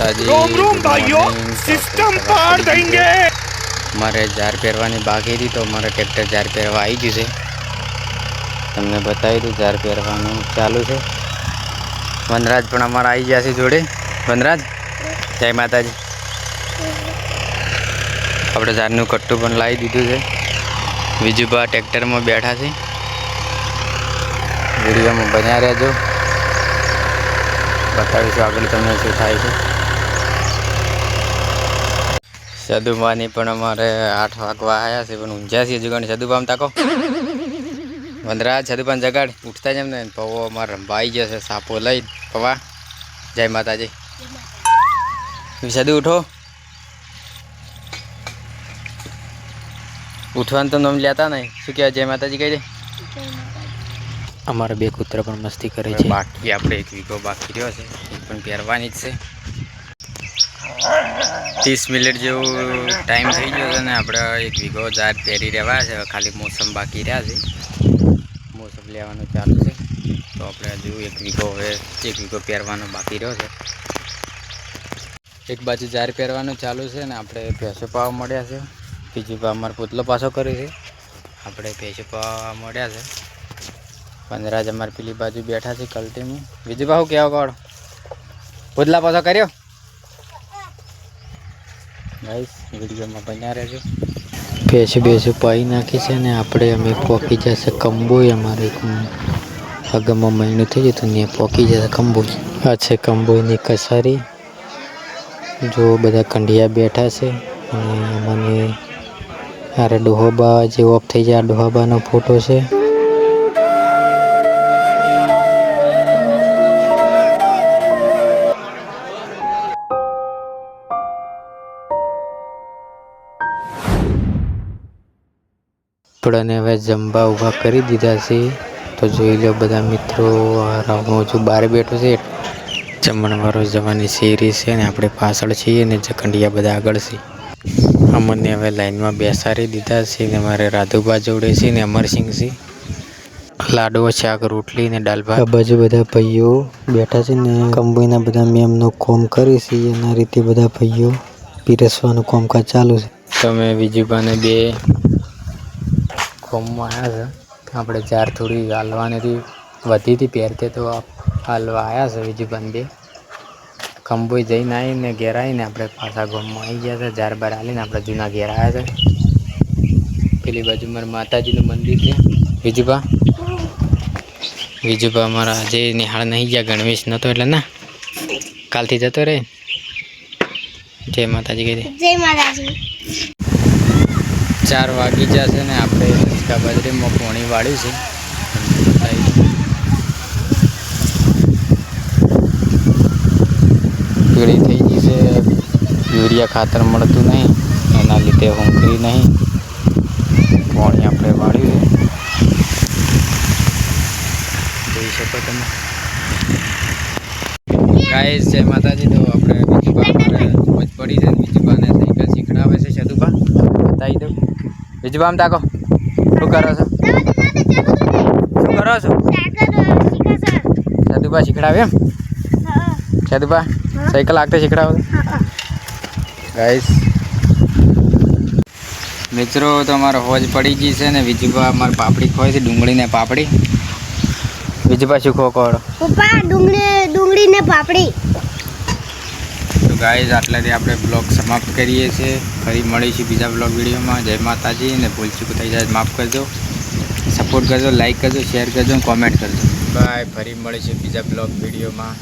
माताजी सिस्टम पार देंगे। मारे जार पेरवानी बाकी थी तो मारे ट्रेक्टर जार पेरवा आई गई है। तमने बताई दू जार पेरवानुं चालू है। वनराज पण अमारा आई गया जोड़े। वनराज जय माताजी। अपने जार कट्टू पण लाई दीधुं है। विजुबा ट्रेक्टर में बैठा है। वीडियो में बन्या रहो, बतावीशुं आगळ तमने शुं थाय छे। सदुमानी पण अमारे 8 वागवा आया छे पण ऊंझा छे जुगाणी। सदुबाम ताको वनराज सदुबान जगाड़ उठता ज एमने पवो अमारे रंबा आई गयो छे सापो लई। पवा जय माताजी। सदु उठो, उठवान तो नाम लेता नहीं। शुं कहेवाय जय माताजी कही दे। अमारा बे कूतरा पण मस्ती करे छे। बाकी आपणे एक वीघो बाकी रह्यो छे पण पेरवानी ज छे। 30 मिनिट जेवो टाइम थई गयो छे ने आपणे एक वीघो जार पेरी रेवा छे। खाली मोसम बाकी रह्या छे, मोसम लेवानुं चालू छे। तो आपणे हजू एक वीघो पेरवानो बाकी रह्यो छे। एक बाजू जार पेरवानुं चालू छे ने आपणे भैंसो पावा मळ्या छे। बीजी बा अमारो पुतलो पाछो करे छे। आपणे भैंसो पावा मळ्या छे। वनराज अमारी पीली बाजू बैठा छे कल्टी में। बीजू बाहु क्या काढो पुतला पाछो कर्यो। गाइस वीडियो में बन्या रहेजो। भैंसो पाई नाखी छे ने आपणे अमे पोकी जशे कंबोई। अमारे आगामां महीनो थई गयो तो ने पोकी जशे कंबोई। आ छे कंबोईनी कसारी। जो बधा कंडिया बैठा छे अने अमने आरे डोहोबा जे ऑफ थई जाय डोहोबानो फोटो छे। આપણને હવે જમવા ઊભા કરી દીધા છે તો જોઈ લો બધા મિત્રો। હું છું બહાર બેઠો છે જમણવારો જવાની શેરી છે ને આપણે પાછળ છીએ ને જખંડિયા બધા આગળ છે। અમને હવે લાઈનમાં બેસાડી દીધા છે ને મારે રાધુબા જોડે છે ને અમરસિંહ છે। લાડવો શાક રોટલી ને દાળ ભાત। આ બાજુ બધા ભાઈઓ બેઠા છે ને કંબોઈના બધા મેમનો કોમ કરે છે। એના રીતે બધા ભાઈઓ પીરસવાનું કામકાજ ચાલુ છે। તમે વિજુબાને બે કોમમાં આવ્યા છે। આપણે जार થોડી હાલવાની વધી હતી પહેરતે તો હાલવા આવ્યા છે વિજુબાન બે। કંબોઈ જઈને આવીને ઘેર આવીને આપણે પાછા ગામમાં આવી ગયા છે। जार બાર હાલીને આપણે જૂના ઘેર આવ્યા છે। પેલી બાજુ મારા માતાજીનું મંદિર છે। વિજુબા અમારા આજે નિહાળ નહીં ગયા, ગણવેશ નહોતો એટલે ના કાલથી જતો રહે। જય માતાજી કહી દે। જય માતાજી। 4 વાગી જશે ને આપણે લચકા બાજરીમાં પોણી વાળ્યું છે। પીળી થઈ ગઈ છે, યુરિયા ખાતર મળતું નહીં એના લીધે હોંકરી નહીં। પોણી આપણે વાળ્યું છે, જોઈ શકો તમે। ગાઈસ જય માતાજી। તો આપણે વિજુબા મોજ પડી છે, વિજુબાને સાયકલ શીખડાવે છે સદુબા। બતાવી દઉં વિજુબા આમ તાકો શું કરો છો? શું કરો છો? સદુબા શીખડાવે એમ? સદુબા સાયકલ આગતે શીખડાવો ગાઈસ। મિત્રો તો અમારે હોજ પડી ગઈ છે ને વિજુબા અમારે પાપડી ખોય છે, ડુંગળીને પાપડી। વિજુબા શું ખો કોડો પપ્પા? ડુંગળી ને પાપડી। તો ગાઈસ આટલાથી આપણે બ્લોગ સમાપ્ત કરીએ છીએ। ફરી મળીશું બીજા બ્લોગ વિડીયોમાં। જય માતાજી ને ભૂલચૂક થઈ જાય માફ કરજો, સપોર્ટ કરજો, લાઈક કરજો, શેર કરજો, કોમેન્ટ કરજો। બાય, ફરી મળીશું બીજા બ્લોગ વિડીયોમાં।